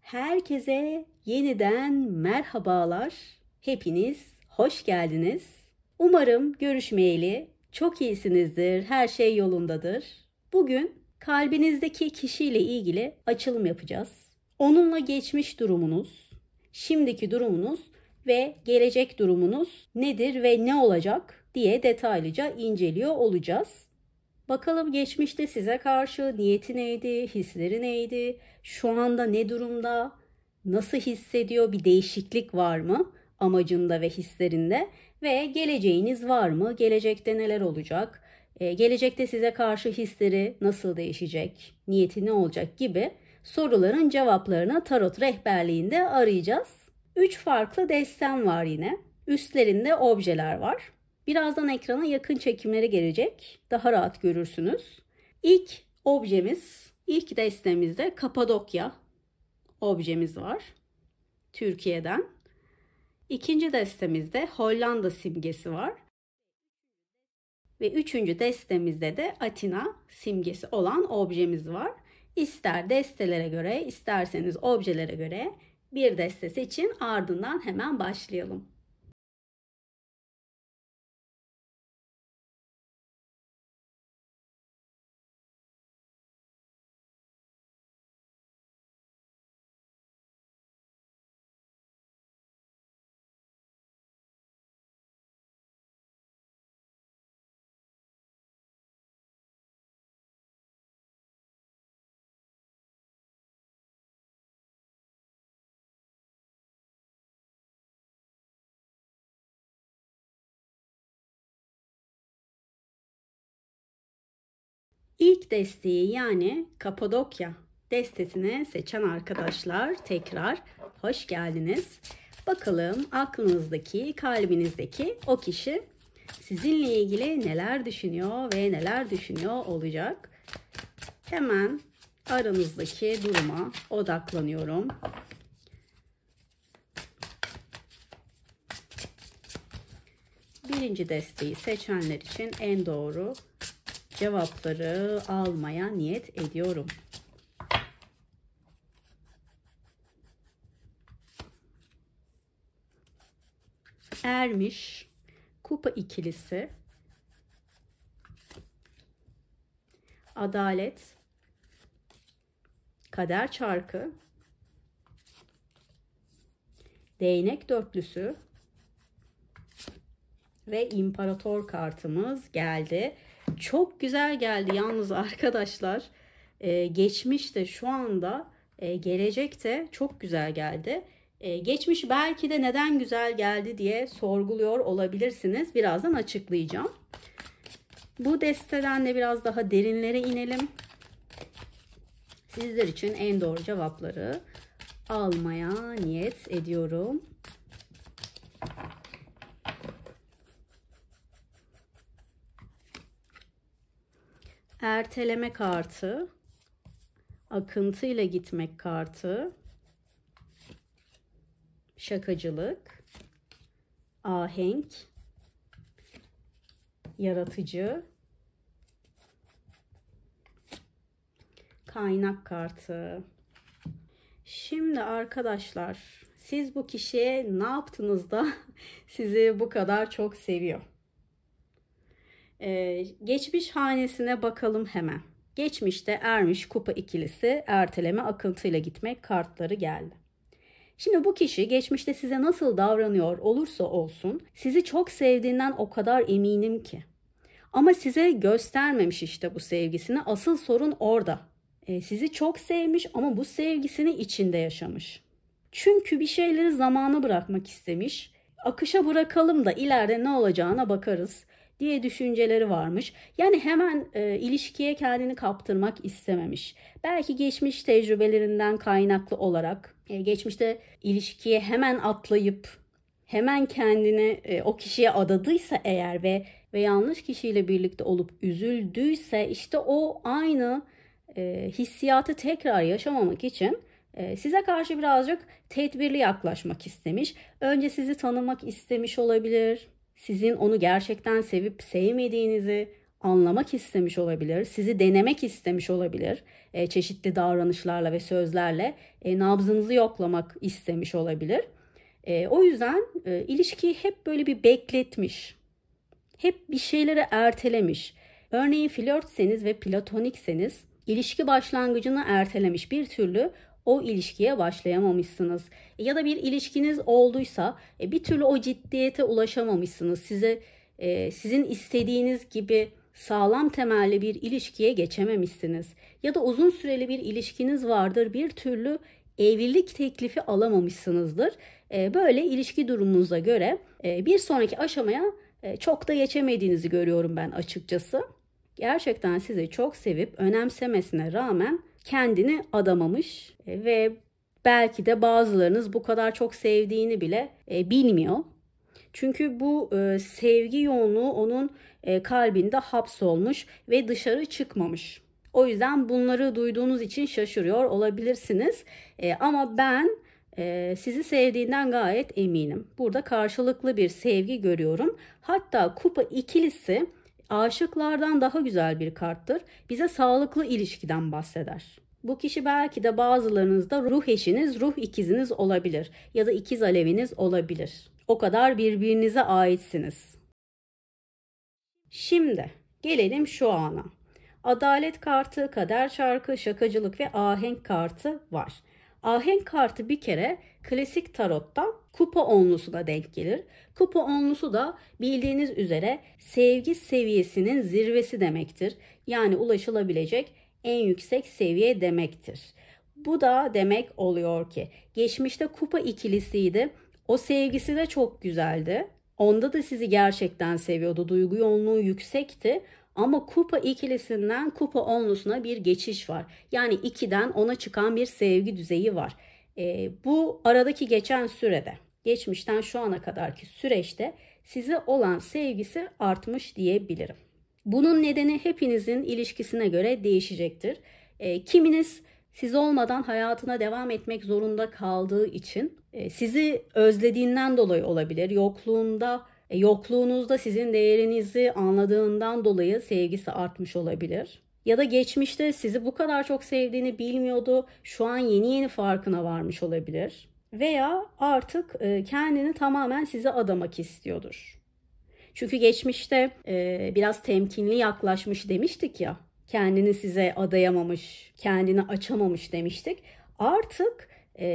Herkese yeniden merhabalar. Hepiniz hoş geldiniz. Umarım görüşmeyeli çok iyisinizdir, her şey yolundadır. Bugün kalbinizdeki kişiyle ilgili açılım yapacağız. Onunla geçmiş durumunuz, şimdiki durumunuz ve gelecek durumunuz nedir ve ne olacak diye detaylıca inceliyor olacağız. Bakalım geçmişte size karşı niyeti neydi, hisleri neydi, şu anda ne durumda, nasıl hissediyor, bir değişiklik var mı amacında ve hislerinde ve geleceğiniz var mı, gelecekte neler olacak, gelecekte size karşı hisleri nasıl değişecek, niyeti ne olacak gibi soruların cevaplarını tarot rehberliğinde arayacağız. 3 farklı destem var yine, üstlerinde objeler var. Birazdan ekrana yakın çekimleri gelecek. Daha rahat görürsünüz. İlk objemiz, ilk destemizde Kapadokya objemiz var. Türkiye'den. İkinci destemizde Hollanda simgesi var. Ve üçüncü destemizde de Atina simgesi olan objemiz var. İster destelere göre, isterseniz objelere göre bir deste seçin. Ardından hemen başlayalım. İlk desteği yani Kapadokya destesini seçen arkadaşlar tekrar hoş geldiniz. Bakalım aklınızdaki, kalbinizdeki o kişi sizinle ilgili neler düşünüyor ve neler düşünüyor olacak. Hemen aranızdaki duruma odaklanıyorum. Birinci desteği seçenler için en doğru cevapları almaya niyet ediyorum. Ermiş, kupa ikilisi, adalet, kader çarkı, değnek dörtlüsü ve imparator kartımız geldi. Çok güzel geldi yalnız arkadaşlar. Geçmişte, şu anda, gelecekte çok güzel geldi. Geçmiş belki de neden güzel geldi diye sorguluyor olabilirsiniz. Birazdan açıklayacağım. Bu desteden de biraz daha derinlere inelim. Sizler için en doğru cevapları almaya niyet ediyorum. Erteleme kartı, akıntıyla gitmek kartı, şakacılık, ahenk, yaratıcı, kaynak kartı. Şimdi arkadaşlar, siz bu kişiye ne yaptınız da sizi bu kadar çok seviyor? Geçmiş hanesine bakalım hemen. Geçmişte ermiş, kupa ikilisi, erteleme, akıntıyla gitmek kartları geldi. Şimdi bu kişi geçmişte size nasıl davranıyor olursa olsun sizi çok sevdiğinden o kadar eminim ki. Ama size göstermemiş işte bu sevgisini. Asıl sorun orada. Sizi çok sevmiş ama bu sevgisini içinde yaşamış. Çünkü bir şeyleri zamana bırakmak istemiş. Akışa bırakalım da ileride ne olacağına bakarız diye düşünceleri varmış. Yani hemen ilişkiye kendini kaptırmak istememiş. Belki geçmiş tecrübelerinden kaynaklı olarak geçmişte ilişkiye hemen atlayıp hemen kendini o kişiye adadıysa eğer ve yanlış kişiyle birlikte olup üzüldüyse işte o aynı hissiyatı tekrar yaşamamak için size karşı birazcık tedbirli yaklaşmak istemiş. Önce sizi tanımak istemiş olabilir. Sizin onu gerçekten sevip sevmediğinizi anlamak istemiş olabilir, sizi denemek istemiş olabilir, çeşitli davranışlarla ve sözlerle nabzınızı yoklamak istemiş olabilir. O yüzden ilişkiyi hep böyle bir bekletmiş, hep bir şeyleri ertelemiş. Örneğin flörtseniz ve platonikseniz ilişki başlangıcını ertelemiş, bir türlü o ilişkiye başlayamamışsınız. Ya da bir ilişkiniz olduysa bir türlü o ciddiyete ulaşamamışsınız. Sizin istediğiniz gibi sağlam temelli bir ilişkiye geçememişsiniz. Ya da uzun süreli bir ilişkiniz vardır, bir türlü evlilik teklifi alamamışsınızdır. Böyle ilişki durumunuza göre bir sonraki aşamaya çok da geçemediğinizi görüyorum ben açıkçası. Gerçekten sizi çok sevip önemsemesine rağmen kendini adamamış ve belki de bazılarınız bu kadar çok sevdiğini bile bilmiyor. Çünkü bu sevgi yoğunluğu onun kalbinde hapsolmuş ve dışarı çıkmamış. O yüzden bunları duyduğunuz için şaşırıyor olabilirsiniz. Ama ben sizi sevdiğinden gayet eminim. Burada karşılıklı bir sevgi görüyorum. Hatta kupa ikilisi aşıklardan daha güzel bir karttır. Bize sağlıklı ilişkiden bahseder. Bu kişi belki de bazılarınızda ruh eşiniz, ruh ikiziniz olabilir ya da ikiz aleviniz olabilir. O kadar birbirinize aitsiniz. Şimdi gelelim şu ana. Adalet kartı, kader çarkı, şakacılık ve ahenk kartı var. Ahenk kartı bir kere klasik tarotta kupa onlusuna denk gelir. Kupa onlusu da bildiğiniz üzere sevgi seviyesinin zirvesi demektir. Yani ulaşılabilecek en yüksek seviye demektir. Bu da demek oluyor ki geçmişte kupa ikilisiydi. O sevgisi de çok güzeldi. Onda da sizi gerçekten seviyordu. Duygu yoğunluğu yüksekti. Ama kupa ikilisinden kupa onlusuna bir geçiş var. Yani 2'den 10'a çıkan bir sevgi düzeyi var. Bu aradaki geçen sürede, geçmişten şu ana kadarki süreçte size olan sevgisi artmış diyebilirim. Bunun nedeni hepinizin ilişkisine göre değişecektir. Kiminiz siz olmadan hayatına devam etmek zorunda kaldığı için sizi özlediğinden dolayı olabilir. Yokluğunuzda sizin değerinizi anladığından dolayı sevgisi artmış olabilir. Ya da geçmişte sizi bu kadar çok sevdiğini bilmiyordu. Şu an yeni farkına varmış olabilir. Veya artık kendini tamamen size adamak istiyordur. Çünkü geçmişte biraz temkinli yaklaşmış demiştik ya. Kendini size adayamamış, kendini açamamış demiştik. Artık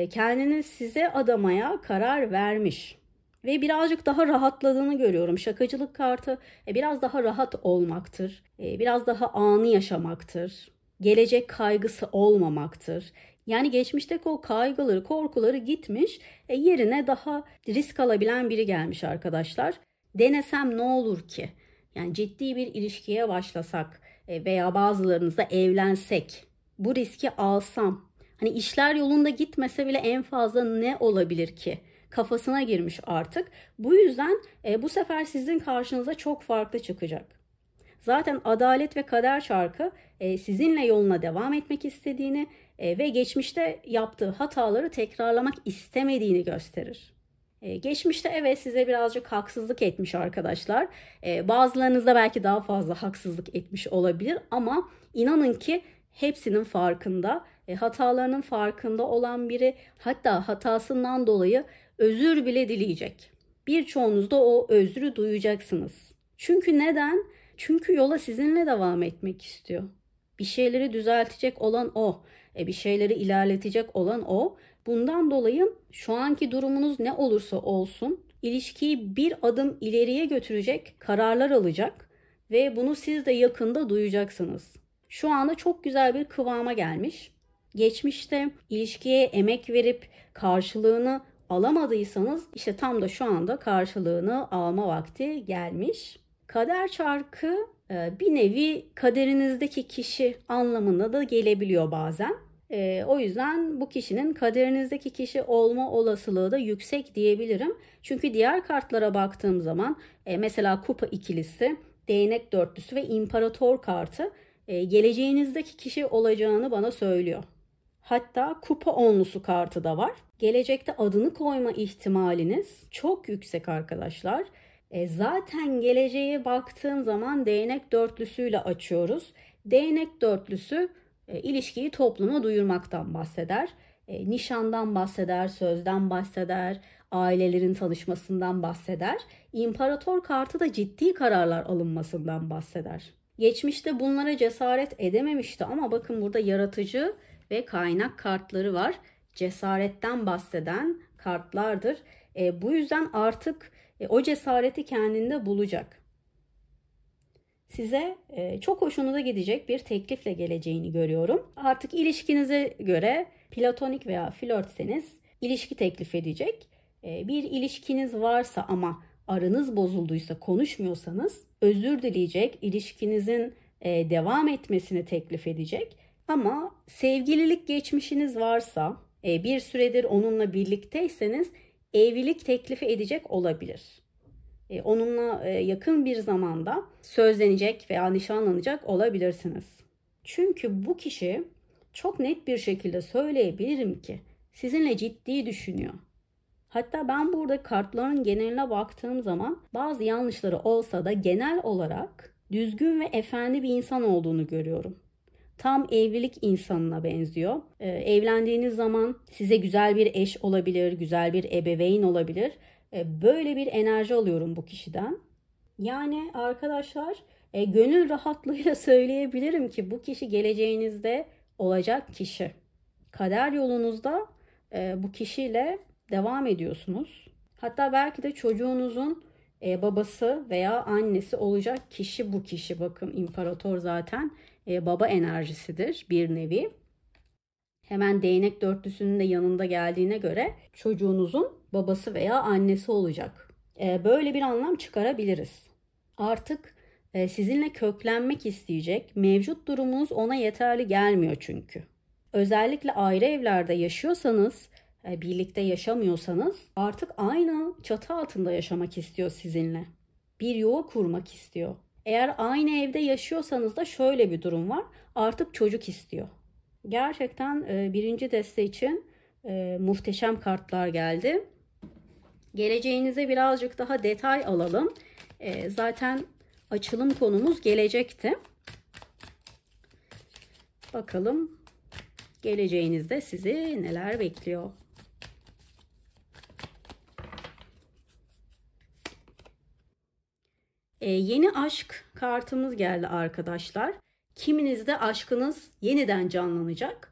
kendini size adamaya karar vermiş. Ve birazcık daha rahatladığını görüyorum. Şakacılık kartı biraz daha rahat olmaktır. Biraz daha anı yaşamaktır. Gelecek kaygısı olmamaktır. Yani geçmişteki o kaygıları, korkuları gitmiş. Yerine daha risk alabilen biri gelmiş arkadaşlar. Denesem ne olur ki? Yani ciddi bir ilişkiye başlasak veya bazılarınızla evlensek, bu riski alsam, hani işler yolunda gitmese bile en fazla ne olabilir ki? Kafasına girmiş artık. Bu yüzden bu sefer sizin karşınıza çok farklı çıkacak. Zaten adalet ve kader çarkı sizinle yoluna devam etmek istediğini ve geçmişte yaptığı hataları tekrarlamak istemediğini gösterir. Geçmişte evet size birazcık haksızlık etmiş arkadaşlar. Bazılarınız da belki daha fazla haksızlık etmiş olabilir ama inanın ki hepsinin farkında, hatalarının farkında olan biri, hatta hatasından dolayı özür bile dileyecek. Birçoğunuz da o özrü duyacaksınız. Çünkü neden? Çünkü yola sizinle devam etmek istiyor. Bir şeyleri düzeltecek olan o. Bir şeyleri ilerletecek olan o. Bundan dolayı şu anki durumunuz ne olursa olsun ilişkiyi bir adım ileriye götürecek kararlar alacak ve bunu siz de yakında duyacaksınız. Şu anda çok güzel bir kıvama gelmiş. Geçmişte ilişkiye emek verip karşılığını alamadıysanız işte tam da şu anda karşılığını alma vakti gelmiş. Kader çarkı bir nevi kaderinizdeki kişi anlamına da gelebiliyor bazen. O yüzden bu kişinin kaderinizdeki kişi olma olasılığı da yüksek diyebilirim. Çünkü diğer kartlara baktığım zaman mesela kupa ikilisi, değnek dörtlüsü ve imparator kartı geleceğinizdeki kişi olacağını bana söylüyor. Hatta kupa onlusu kartı da var. Gelecekte adını koyma ihtimaliniz çok yüksek arkadaşlar. Zaten geleceğe baktığım zaman değnek dörtlüsüyle açıyoruz. Değnek dörtlüsü ilişkiyi topluma duyurmaktan bahseder. Nişandan bahseder, sözden bahseder, ailelerin tanışmasından bahseder. İmparator kartı da ciddi kararlar alınmasından bahseder. Geçmişte bunlara cesaret edememişti ama bakın burada yaratıcı ve kaynak kartları var. Cesaretten bahseden kartlardır. Bu yüzden artık o cesareti kendinde bulacak. Size çok hoşunuza gidecek bir teklifle geleceğini görüyorum. Artık ilişkinize göre platonik veya flörtseniz ilişki teklif edecek. Bir ilişkiniz varsa ama aranız bozulduysa, konuşmuyorsanız özür dileyecek, ilişkinizin devam etmesini teklif edecek. Ama sevgililik geçmişiniz varsa, bir süredir onunla birlikteyseniz evlilik teklifi edecek olabilir. Onunla yakın bir zamanda sözlenecek veya nişanlanacak olabilirsiniz. Çünkü bu kişi çok net bir şekilde söyleyebilirim ki sizinle ciddi düşünüyor. Hatta ben burada kartların geneline baktığım zaman bazı yanlışları olsa da genel olarak düzgün ve efendi bir insan olduğunu görüyorum. Tam evlilik insanına benziyor. Evlendiğiniz zaman size güzel bir eş olabilir, güzel bir ebeveyn olabilir. Böyle bir enerji alıyorum bu kişiden. Yani arkadaşlar gönül rahatlığıyla söyleyebilirim ki bu kişi geleceğinizde olacak kişi. Kader yolunuzda bu kişiyle devam ediyorsunuz. Hatta belki de çocuğunuzun babası veya annesi olacak kişi bu kişi. Bakın imparator zaten baba enerjisidir bir nevi. Hemen değnek dörtlüsünün de yanında geldiğine göre çocuğunuzun babası veya annesi olacak. Böyle bir anlam çıkarabiliriz. Artık sizinle köklenmek isteyecek. Mevcut durumunuz ona yeterli gelmiyor çünkü. Özellikle ayrı evlerde yaşıyorsanız, birlikte yaşamıyorsanız artık aynı çatı altında yaşamak istiyor sizinle. Bir yuva kurmak istiyor. Eğer aynı evde yaşıyorsanız da şöyle bir durum var. Artık çocuk istiyor. Gerçekten birinci deste için muhteşem kartlar geldi. Geleceğinize birazcık daha detay alalım. Zaten açılım konumuz gelecekti. Bakalım geleceğinizde sizi neler bekliyor? Yeni aşk kartımız geldi arkadaşlar. Kiminizde aşkınız yeniden canlanacak.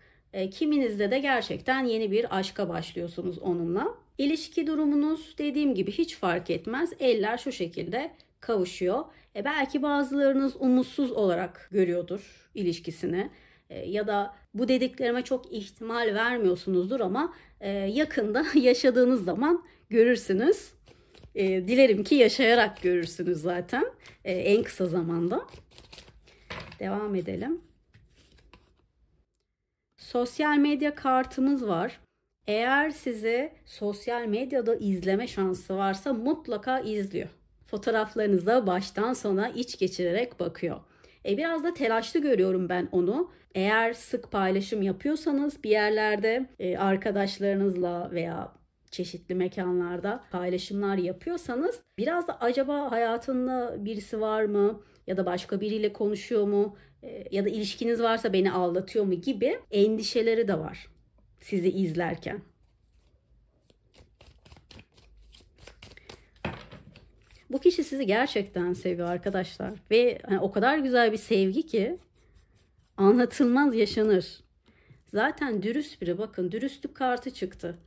Kiminizde de gerçekten yeni bir aşka başlıyorsunuz onunla. İlişki durumunuz dediğim gibi hiç fark etmez. Eller şu şekilde kavuşuyor. Belki bazılarınız umutsuz olarak görüyordur ilişkisini. Ya da bu dediklerime çok ihtimal vermiyorsunuzdur ama yakında yaşadığınız zaman görürsünüz. Dilerim ki yaşayarak görürsünüz zaten en kısa zamanda. Devam edelim. Sosyal medya kartımız var. Eğer sizi sosyal medyada izleme şansı varsa mutlaka izliyor. Fotoğraflarınıza baştan sona iç geçirerek bakıyor. Biraz da telaşlı görüyorum ben onu. Eğer sık paylaşım yapıyorsanız bir yerlerde arkadaşlarınızla veya çeşitli mekanlarda paylaşımlar yapıyorsanız biraz da acaba hayatında birisi var mı ya da başka biriyle konuşuyor mu ya da ilişkiniz varsa beni aldatıyor mu gibi endişeleri de var sizi izlerken. Bu kişi sizi gerçekten seviyor arkadaşlar ve o kadar güzel bir sevgi ki anlatılmaz yaşanır. Zaten dürüst biri, bakın dürüstlük kartı çıktı.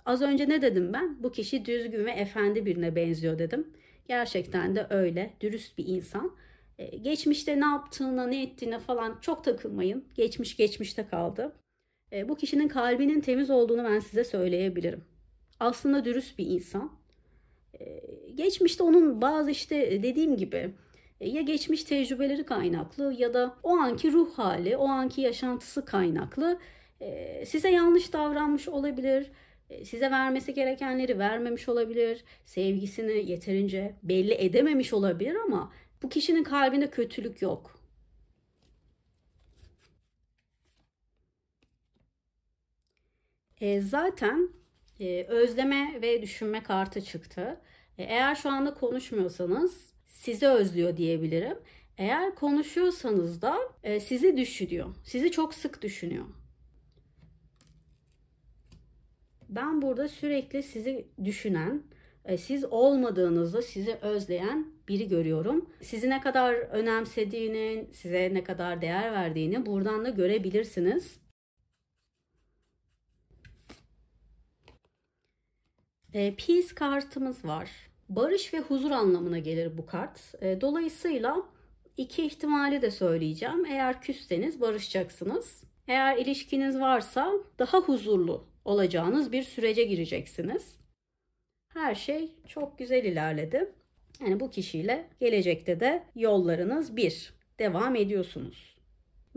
Az önce ne dedim ben? Bu kişi düzgün ve efendi birine benziyor dedim. Gerçekten de öyle. Dürüst bir insan. Geçmişte ne yaptığına, ne ettiğine falan çok takılmayın. Geçmiş geçmişte kaldı. Bu kişinin kalbinin temiz olduğunu ben size söyleyebilirim. Aslında dürüst bir insan. Geçmişte onun bazı işte dediğim gibi ya geçmiş tecrübeleri kaynaklı ya da o anki ruh hali, o anki yaşantısı kaynaklı size yanlış davranmış olabilir. Size vermesi gerekenleri vermemiş olabilir. Sevgisini yeterince belli edememiş olabilir ama bu kişinin kalbinde kötülük yok. Zaten özleme ve düşünme kartı çıktı. Eğer şu anda konuşmuyorsanız sizi özlüyor diyebilirim. Eğer konuşuyorsanız da sizi düşünüyor. Sizi çok sık düşünüyor. Ben burada sürekli sizi düşünen, siz olmadığınızda sizi özleyen biri görüyorum. Sizi ne kadar önemsediğini, size ne kadar değer verdiğini buradan da görebilirsiniz. Peace kartımız var. Barış ve huzur anlamına gelir bu kart. Dolayısıyla iki ihtimali de söyleyeceğim. Eğer küsseniz barışacaksınız. Eğer ilişkiniz varsa daha huzurlu olacağınız bir sürece gireceksiniz. Her şey çok güzel ilerledi. Yani bu kişiyle gelecekte de yollarınız devam ediyorsunuz.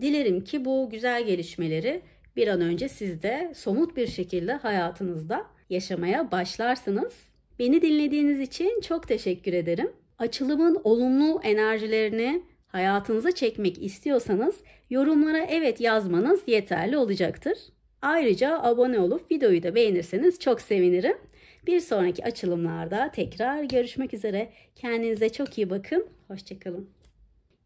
Dilerim ki bu güzel gelişmeleri bir an önce siz de somut bir şekilde hayatınızda yaşamaya başlarsınız. Beni dinlediğiniz için çok teşekkür ederim. Açılımın olumlu enerjilerini hayatınıza çekmek istiyorsanız yorumlara evet yazmanız yeterli olacaktır. Ayrıca abone olup videoyu da beğenirseniz çok sevinirim. Bir sonraki açılımlarda tekrar görüşmek üzere. Kendinize çok iyi bakın. Hoşçakalın.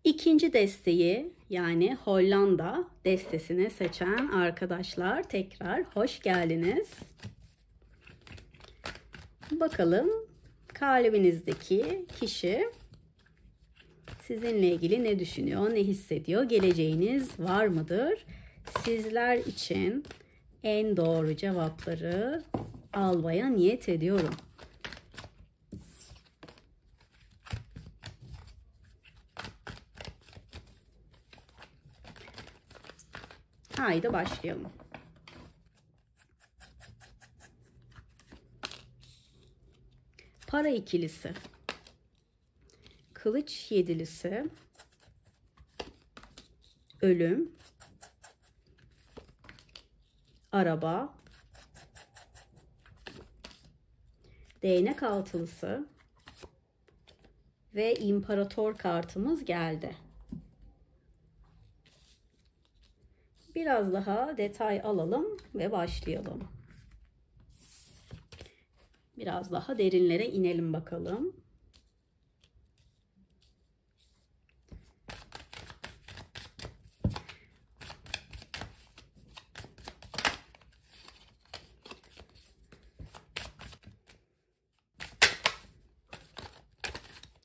İkinci desteği yani Hollanda destesini seçen arkadaşlar tekrar hoş geldiniz. Bakalım kalbinizdeki kişi sizinle ilgili ne düşünüyor, ne hissediyor? Geleceğiniz var mıdır? Sizler için en doğru cevapları almaya niyet ediyorum. Haydi başlayalım. Para ikilisi, kılıç yedilisi, ölüm, araba, değnek altılısı ve imparator kartımız geldi. Biraz daha detay alalım ve başlayalım. Biraz daha derinlere inelim bakalım.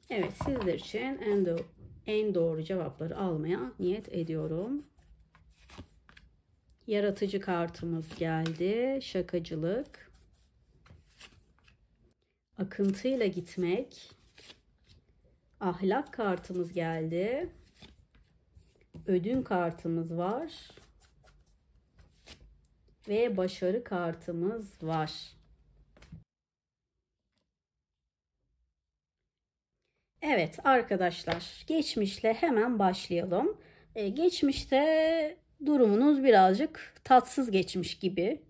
Evet, sizler için en doğru cevapları almaya niyet ediyorum. Yaratıcı kartımız geldi. Şakacılık. Akıntıyla gitmek. Ahlak kartımız geldi. Ödün kartımız var. Ve başarı kartımız var. Evet arkadaşlar, geçmişle hemen başlayalım. Geçmişte durumunuz birazcık tatsız geçmiş gibi.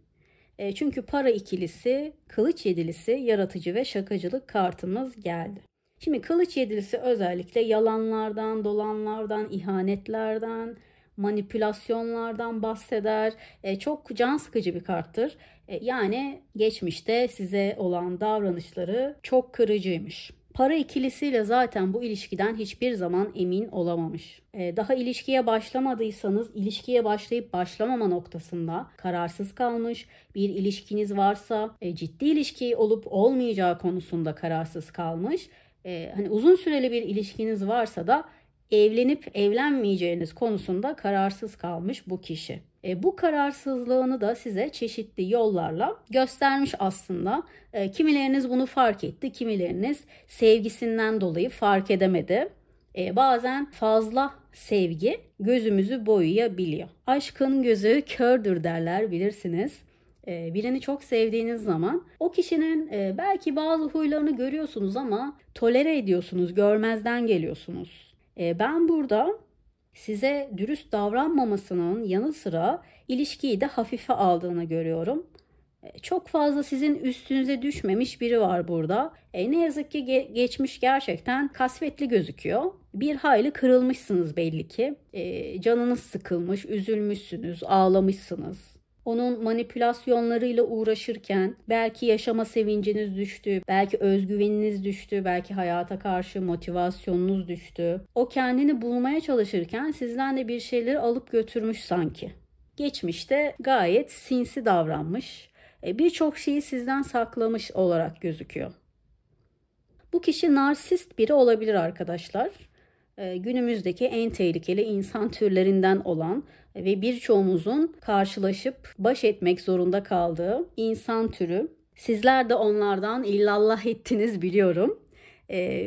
Çünkü para ikilisi, kılıç yedilisi, yaratıcı ve şakacılık kartımız geldi. Şimdi kılıç yedilisi özellikle yalanlardan, dolanlardan, ihanetlerden, manipülasyonlardan bahseder. Çok can sıkıcı bir karttır. Yani geçmişte size olan davranışları çok kırıcıymış. Para ikilisiyle zaten bu ilişkiden hiçbir zaman emin olamamış. Daha ilişkiye başlamadıysanız ilişkiye başlayıp başlamama noktasında kararsız kalmış. Bir ilişkiniz varsa ciddi ilişki olup olmayacağı konusunda kararsız kalmış. Hani uzun süreli bir ilişkiniz varsa da evlenip evlenmeyeceğiniz konusunda kararsız kalmış bu kişi. Bu kararsızlığını da size çeşitli yollarla göstermiş aslında. Kimileriniz bunu fark etti, kimileriniz sevgisinden dolayı fark edemedi. Bazen fazla sevgi gözümüzü boyayabiliyor. Aşkın gözü kördür derler, bilirsiniz. Birini çok sevdiğiniz zaman o kişinin belki bazı huylarını görüyorsunuz ama tolere ediyorsunuz, görmezden geliyorsunuz. Ben burada size dürüst davranmamasının yanı sıra ilişkiyi de hafife aldığını görüyorum. Çok fazla sizin üstünüze düşmemiş biri var burada. Ne yazık ki geçmiş gerçekten kasvetli gözüküyor. Bir hayli kırılmışsınız belli ki. Canınız sıkılmış, üzülmüşsünüz, ağlamışsınız. onun manipülasyonlarıyla uğraşırken belki yaşama sevinciniz düştü, belki özgüveniniz düştü, belki hayata karşı motivasyonunuz düştü. O kendini bulmaya çalışırken sizden de bir şeyleri alıp götürmüş sanki. Geçmişte gayet sinsi davranmış, birçok şeyi sizden saklamış olarak gözüküyor. Bu kişi narsist biri olabilir arkadaşlar. Günümüzdeki en tehlikeli insan türlerinden olan ve birçoğumuzun karşılaşıp baş etmek zorunda kaldığı insan türü. Sizler de onlardan illallah ettiniz biliyorum.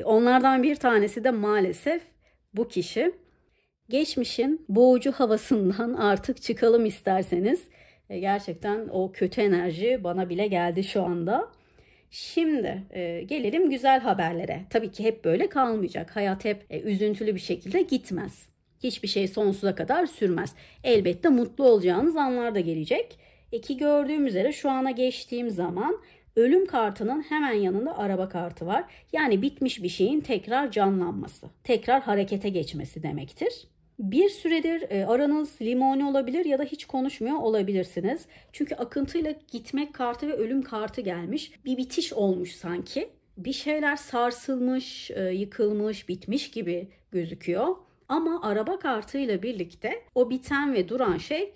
Onlardan bir tanesi de maalesef bu kişi. Geçmişin boğucu havasından artık çıkalım isterseniz. Gerçekten o kötü enerji bana bile geldi şu anda. Şimdi gelelim güzel haberlere. Tabii ki hep böyle kalmayacak. Hayat hep üzüntülü bir şekilde gitmez. Hiçbir şey sonsuza kadar sürmez. Elbette mutlu olacağınız anlar da gelecek. Ki gördüğüm üzere şu ana geçtiğim zaman ölüm kartının hemen yanında araba kartı var. Yani bitmiş bir şeyin tekrar canlanması, tekrar harekete geçmesi demektir. Bir süredir aranız limoni olabilir ya da hiç konuşmuyor olabilirsiniz. Çünkü akıntıyla gitmek kartı ve ölüm kartı gelmiş. Bir bitiş olmuş sanki. Bir şeyler sarsılmış, yıkılmış, bitmiş gibi gözüküyor. Ama araba kartıyla birlikte o biten ve duran şey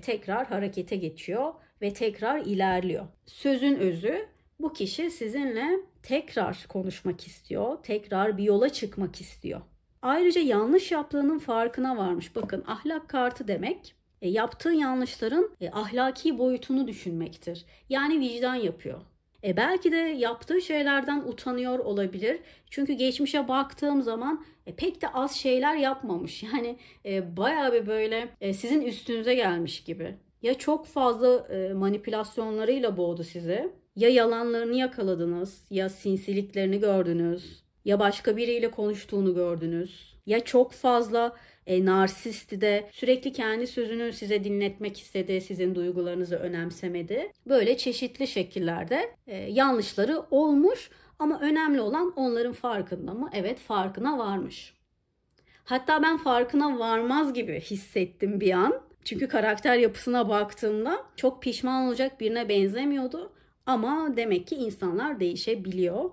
tekrar harekete geçiyor ve tekrar ilerliyor. Sözün özü, bu kişi sizinle tekrar konuşmak istiyor, tekrar bir yola çıkmak istiyor. Ayrıca yanlış yaptığının farkına varmış. Bakın, ahlak kartı demek yaptığı yanlışların ahlaki boyutunu düşünmektir. Yani vicdan yapıyor. Belki de yaptığı şeylerden utanıyor olabilir. Çünkü geçmişe baktığım zaman pek de az şeyler yapmamış. Yani bayağı bir böyle sizin üstünüze gelmiş gibi. Ya çok fazla manipülasyonlarıyla boğdu sizi. Ya yalanlarını yakaladınız, ya sinsiliklerini gördünüz. Ya başka biriyle konuştuğunu gördünüz. Ya çok fazla narsisti de sürekli kendi sözünü size dinletmek istedi. Sizin duygularınızı önemsemedi. Böyle çeşitli şekillerde yanlışları olmuş. Ama önemli olan onların farkında mı? Evet, farkına varmış. Hatta ben farkına varmaz gibi hissettim bir an. Çünkü karakter yapısına baktığımda çok pişman olacak birine benzemiyordu. Ama demek ki insanlar değişebiliyor.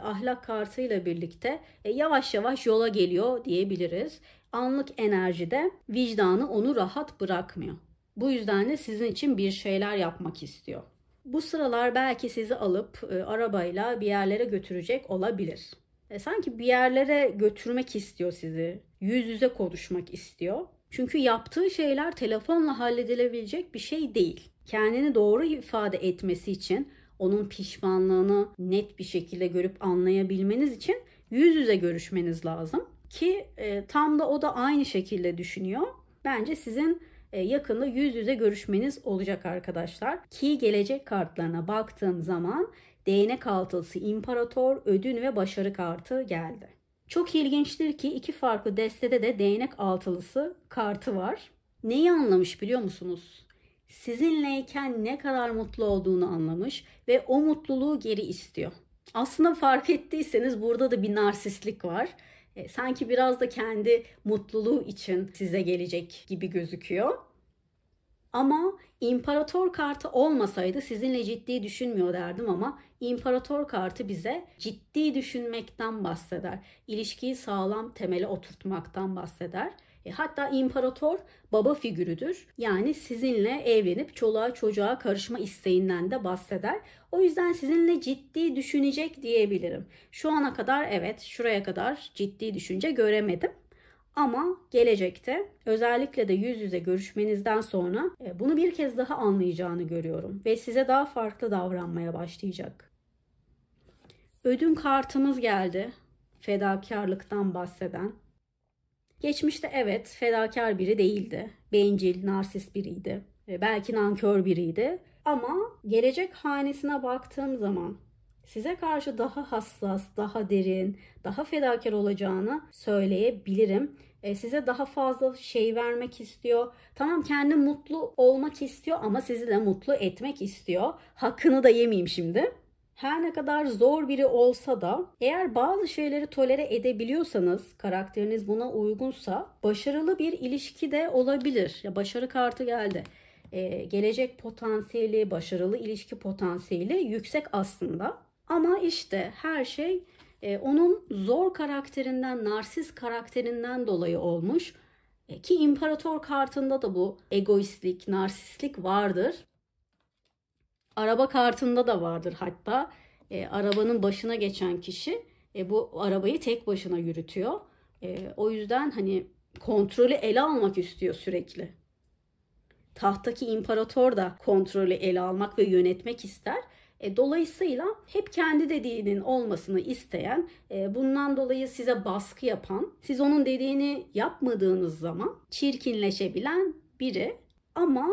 Ahlak kartıyla birlikte yavaş yavaş yola geliyor diyebiliriz. Anlık enerjide vicdanı onu rahat bırakmıyor. Bu yüzden de sizin için bir şeyler yapmak istiyor. Bu sıralar belki sizi alıp arabayla bir yerlere götürecek olabilir. Sanki bir yerlere götürmek istiyor sizi. Yüz yüze konuşmak istiyor. Çünkü yaptığı şeyler telefonla halledilebilecek bir şey değil. Kendini doğru ifade etmesi için, onun pişmanlığını net bir şekilde görüp anlayabilmeniz için yüz yüze görüşmeniz lazım. Ki tam da o da aynı şekilde düşünüyor. Bence sizin yakında yüz yüze görüşmeniz olacak arkadaşlar. Ki gelecek kartlarına baktığım zaman değnek altılısı, imparator, ödün ve başarı kartı geldi. Çok ilginçtir ki iki farklı destede de değnek altılısı kartı var. Neyi anlamış biliyor musunuz? Sizinleyken ne kadar mutlu olduğunu anlamış ve o mutluluğu geri istiyor. Aslında fark ettiyseniz burada da bir narsistlik var. Sanki biraz da kendi mutluluğu için size gelecek gibi gözüküyor. Ama imparator kartı olmasaydı sizinle ciddi düşünmüyor derdim, ama imparator kartı bize ciddi düşünmekten bahseder. İlişkiyi sağlam temele oturtmaktan bahseder. Hatta imparator baba figürüdür. Yani sizinle evlenip çoluğa çocuğa karışma isteğinden de bahseder. O yüzden sizinle ciddi düşünecek diyebilirim. Şu ana kadar evet, şuraya kadar ciddi düşünce göremedim. Ama gelecekte özellikle de yüz yüze görüşmenizden sonra bunu bir kez daha anlayacağını görüyorum. Ve size daha farklı davranmaya başlayacak. Ödün kartımız geldi. Fedakarlıktan bahseden. Geçmişte evet, fedakar biri değildi. Bencil, narsist biriydi. Belki nankör biriydi. Ama gelecek hanesine baktığım zaman size karşı daha hassas, daha derin, daha fedakar olacağını söyleyebilirim. Size daha fazla şey vermek istiyor. Tamam, kendi mutlu olmak istiyor ama sizi de mutlu etmek istiyor. Hakkını da yemeyeyim şimdi. Her ne kadar zor biri olsa da eğer bazı şeyleri tolere edebiliyorsanız, karakteriniz buna uygunsa başarılı bir ilişki de olabilir. Ya başarı kartı geldi. Gelecek potansiyeli, başarılı ilişki potansiyeli yüksek aslında. Ama işte her şey onun zor karakterinden, narsist karakterinden dolayı olmuş. Ki imparator kartında da bu egoistlik, narsistlik vardır. Araba kartında da vardır hatta. Arabanın başına geçen kişi bu arabayı tek başına yürütüyor. O yüzden hani kontrolü ele almak istiyor sürekli. Tahttaki imparator da kontrolü ele almak ve yönetmek ister. Dolayısıyla hep kendi dediğinin olmasını isteyen, bundan dolayı size baskı yapan, siz onun dediğini yapmadığınız zaman çirkinleşebilen biri. Ama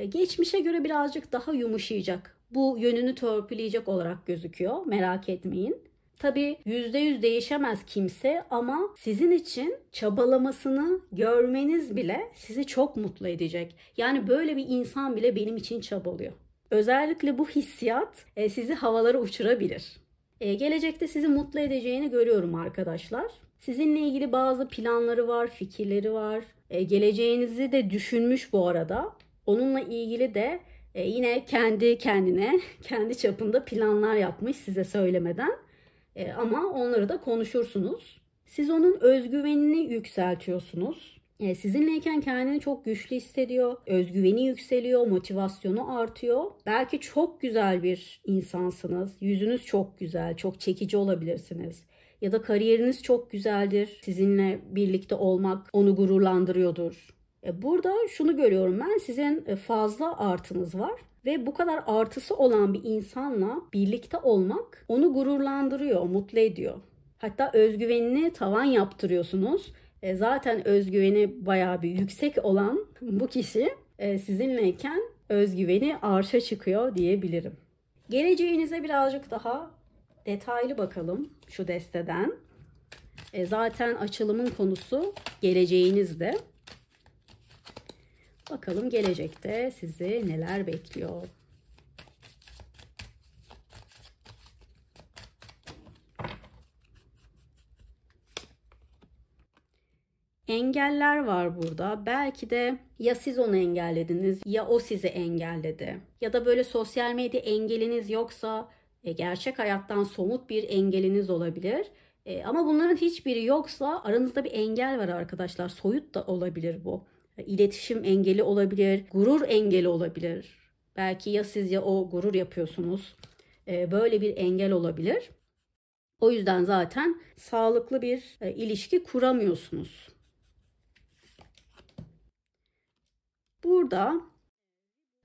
geçmişe göre birazcık daha yumuşayacak. Bu yönünü törpüleyecek olarak gözüküyor. Merak etmeyin. Tabii %100 değişemez kimse ama sizin için çabalamasını görmeniz bile sizi çok mutlu edecek. Yani böyle bir insan bile benim için çabalıyor. Özellikle bu hissiyat sizi havalara uçurabilir. Gelecekte sizi mutlu edeceğini görüyorum arkadaşlar. Sizinle ilgili bazı planları var, fikirleri var. Geleceğinizi de düşünmüş bu arada. Onunla ilgili de yine kendi kendine, kendi çapında planlar yapmış size söylemeden. Ama onları da konuşursunuz. Siz onun özgüvenini yükseltiyorsunuz. Sizinleyken kendini çok güçlü hissediyor. Özgüveni yükseliyor, motivasyonu artıyor. Belki çok güzel bir insansınız. Yüzünüz çok güzel, çok çekici olabilirsiniz. Ya da kariyeriniz çok güzeldir. Sizinle birlikte olmak onu gururlandırıyordur. Burada şunu görüyorum ben, sizin fazla artınız var. Ve bu kadar artısı olan bir insanla birlikte olmak onu gururlandırıyor, mutlu ediyor. Hatta özgüvenini tavan yaptırıyorsunuz. Zaten özgüveni bayağı bir yüksek olan bu kişi sizinleyken özgüveni arşa çıkıyor diyebilirim. Geleceğinize birazcık daha detaylı bakalım şu desteden. Zaten açılımın konusu geleceğinizde. Bakalım gelecekte sizi neler bekliyor. Engeller var burada. Belki de ya siz onu engellediniz ya o sizi engelledi. Ya da böyle sosyal medya engeliniz yoksa gerçek hayattan somut bir engeliniz olabilir. Ama bunların hiçbiri yoksa aranızda bir engel var arkadaşlar. Soyut da olabilir bu. İletişim engeli olabilir, gurur engeli olabilir. Belki ya siz ya o gurur yapıyorsunuz. Böyle bir engel olabilir. O yüzden zaten sağlıklı bir ilişki kuramıyorsunuz. Burada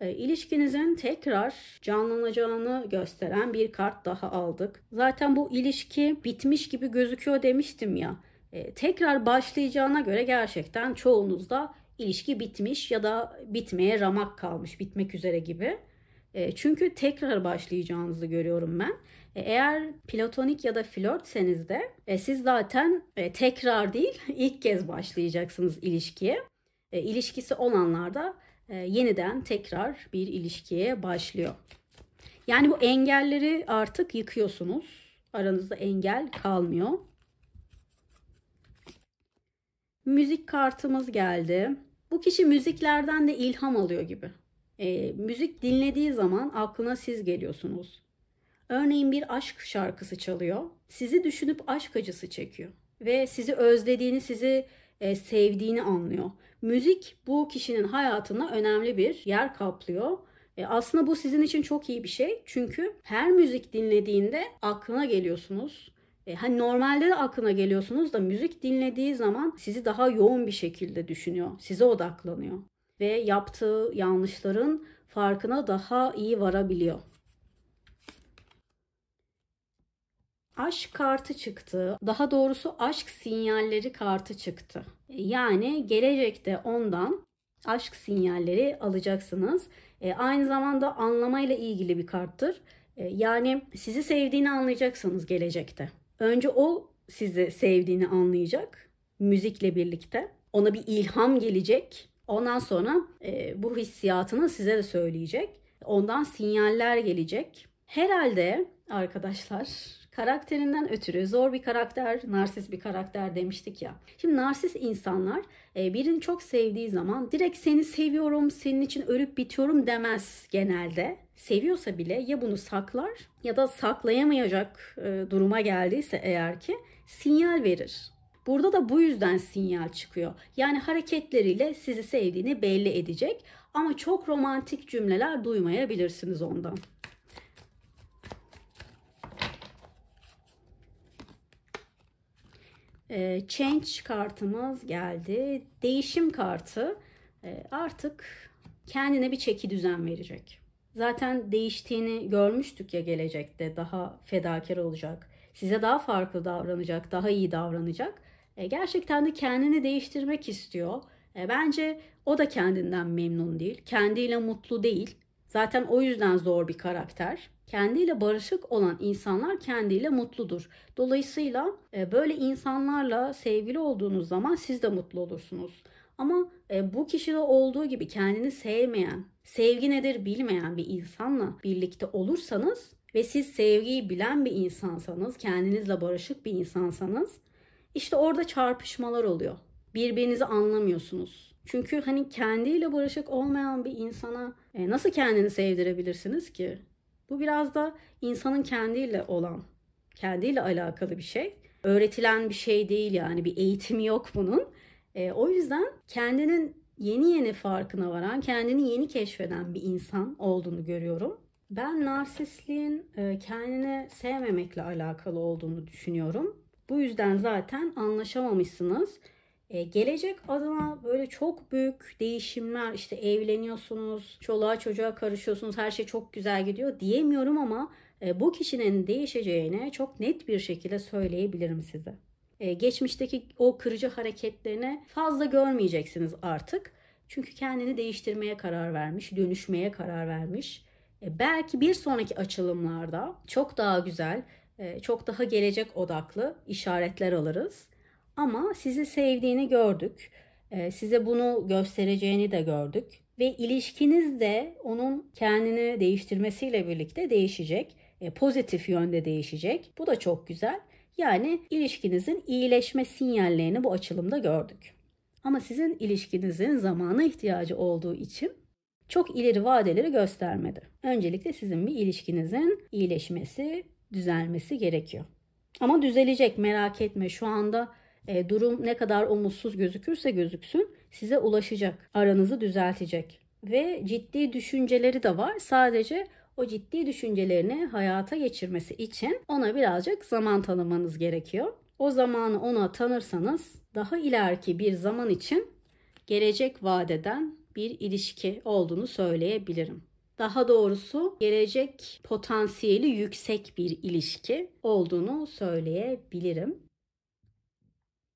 ilişkinizin tekrar canlanacağını gösteren bir kart daha aldık. Zaten bu ilişki bitmiş gibi gözüküyor demiştim ya. Tekrar başlayacağına göre gerçekten çoğunuzda ilişki bitmiş ya da bitmeye ramak kalmış, bitmek üzere gibi. Çünkü tekrar başlayacağınızı görüyorum ben. Eğer platonik ya da flörtseniz de siz zaten tekrar değil ilk kez başlayacaksınız ilişkiye. İlişkisi olanlar da yeniden tekrar bir ilişkiye başlıyor. Yani bu engelleri artık yıkıyorsunuz. Aranızda engel kalmıyor. Müzik kartımız geldi. Bu kişi müziklerden de ilham alıyor gibi. Müzik dinlediği zaman aklına siz geliyorsunuz. Örneğin bir aşk şarkısı çalıyor. Sizi düşünüp aşk acısı çekiyor. Ve sizi özlediğini, sizi sevdiğini anlıyor. Müzik bu kişinin hayatına önemli bir yer kaplıyor. Aslında bu sizin için çok iyi bir şey. Çünkü her müzik dinlediğinde aklına geliyorsunuz. Hani normalde de aklına geliyorsunuz da müzik dinlediği zaman sizi daha yoğun bir şekilde düşünüyor. Size odaklanıyor. Ve yaptığı yanlışların farkına daha iyi varabiliyor. Aşk kartı çıktı. Daha doğrusu aşk sinyalleri kartı çıktı. Yani gelecekte ondan aşk sinyalleri alacaksınız. Aynı zamanda anlamayla ilgili bir karttır. Yani sizi sevdiğini anlayacaksınız gelecekte. Önce o sizi sevdiğini anlayacak müzikle birlikte. Ona bir ilham gelecek. Ondan sonra bu hissiyatını size de söyleyecek. Ondan sinyaller gelecek. Herhalde arkadaşlar Karakterinden ötürü zor bir karakter, narsist bir karakter demiştik ya. Şimdi narsist insanlar birini çok sevdiği zaman direkt seni seviyorum, senin için ölüp bitiyorum demez genelde. Seviyorsa bile ya bunu saklar ya da saklayamayacak duruma geldiyse eğer ki sinyal verir. Burada da bu yüzden sinyal çıkıyor. Yani hareketleriyle sizi sevdiğini belli edecek ama çok romantik cümleler duymayabilirsiniz ondan. Change kartımız geldi. Değişim kartı artık kendine bir çeki düzen verecek. Zaten değiştiğini görmüştük ya, gelecekte daha fedakar olacak. Size daha farklı davranacak, daha iyi davranacak. Gerçekten de kendini değiştirmek istiyor. Bence o da kendinden memnun değil. Kendiyle mutlu değil. Zaten o yüzden zor bir karakter. Kendiyle barışık olan insanlar kendiyle mutludur. Dolayısıyla böyle insanlarla sevgili olduğunuz zaman siz de mutlu olursunuz. Ama bu kişide olduğu gibi kendini sevmeyen, sevgi nedir bilmeyen bir insanla birlikte olursanız ve siz sevgiyi bilen bir insansanız, kendinizle barışık bir insansanız, işte orada çarpışmalar oluyor. Birbirinizi anlamıyorsunuz. Çünkü hani kendiyle barışık olmayan bir insana nasıl kendini sevdirebilirsiniz ki? Bu biraz da insanın kendiyle alakalı bir şey. Öğretilen bir şey değil, yani bir eğitimi yok bunun. O yüzden kendinin yeni farkına varan, kendini yeni keşfeden bir insan olduğunu görüyorum. Ben narsistliğin kendini sevmemekle alakalı olduğunu düşünüyorum. Bu yüzden zaten anlaşamamışsınız. Gelecek adına böyle çok büyük değişimler, işte evleniyorsunuz, çoluğa çocuğa karışıyorsunuz, her şey çok güzel gidiyor diyemiyorum ama bu kişinin değişeceğini çok net bir şekilde söyleyebilirim size. Geçmişteki o kırıcı hareketlerini fazla görmeyeceksiniz artık. Çünkü kendini değiştirmeye karar vermiş, dönüşmeye karar vermiş. Belki bir sonraki açılımlarda çok daha güzel, çok daha gelecek odaklı işaretler alırız. Ama sizi sevdiğini gördük. Size bunu göstereceğini de gördük. Ve ilişkiniz de onun kendini değiştirmesiyle birlikte değişecek. Pozitif yönde değişecek. Bu da çok güzel. Yani ilişkinizin iyileşme sinyallerini bu açılımda gördük. Ama sizin ilişkinizin zamana ihtiyacı olduğu için çok ileri vadeleri göstermedi. Öncelikle sizin bir ilişkinizin iyileşmesi, düzelmesi gerekiyor. Ama düzelecek, merak etme. Şu anda durum ne kadar umutsuz gözükürse gözüksün size ulaşacak. Aranızı düzeltecek. Ve ciddi düşünceleri de var. Sadece o ciddi düşüncelerini hayata geçirmesi için ona birazcık zaman tanımanız gerekiyor. O zamanı ona tanırsanız daha ileriki bir zaman için gelecek vadeden bir ilişki olduğunu söyleyebilirim. Daha doğrusu gelecek potansiyeli yüksek bir ilişki olduğunu söyleyebilirim.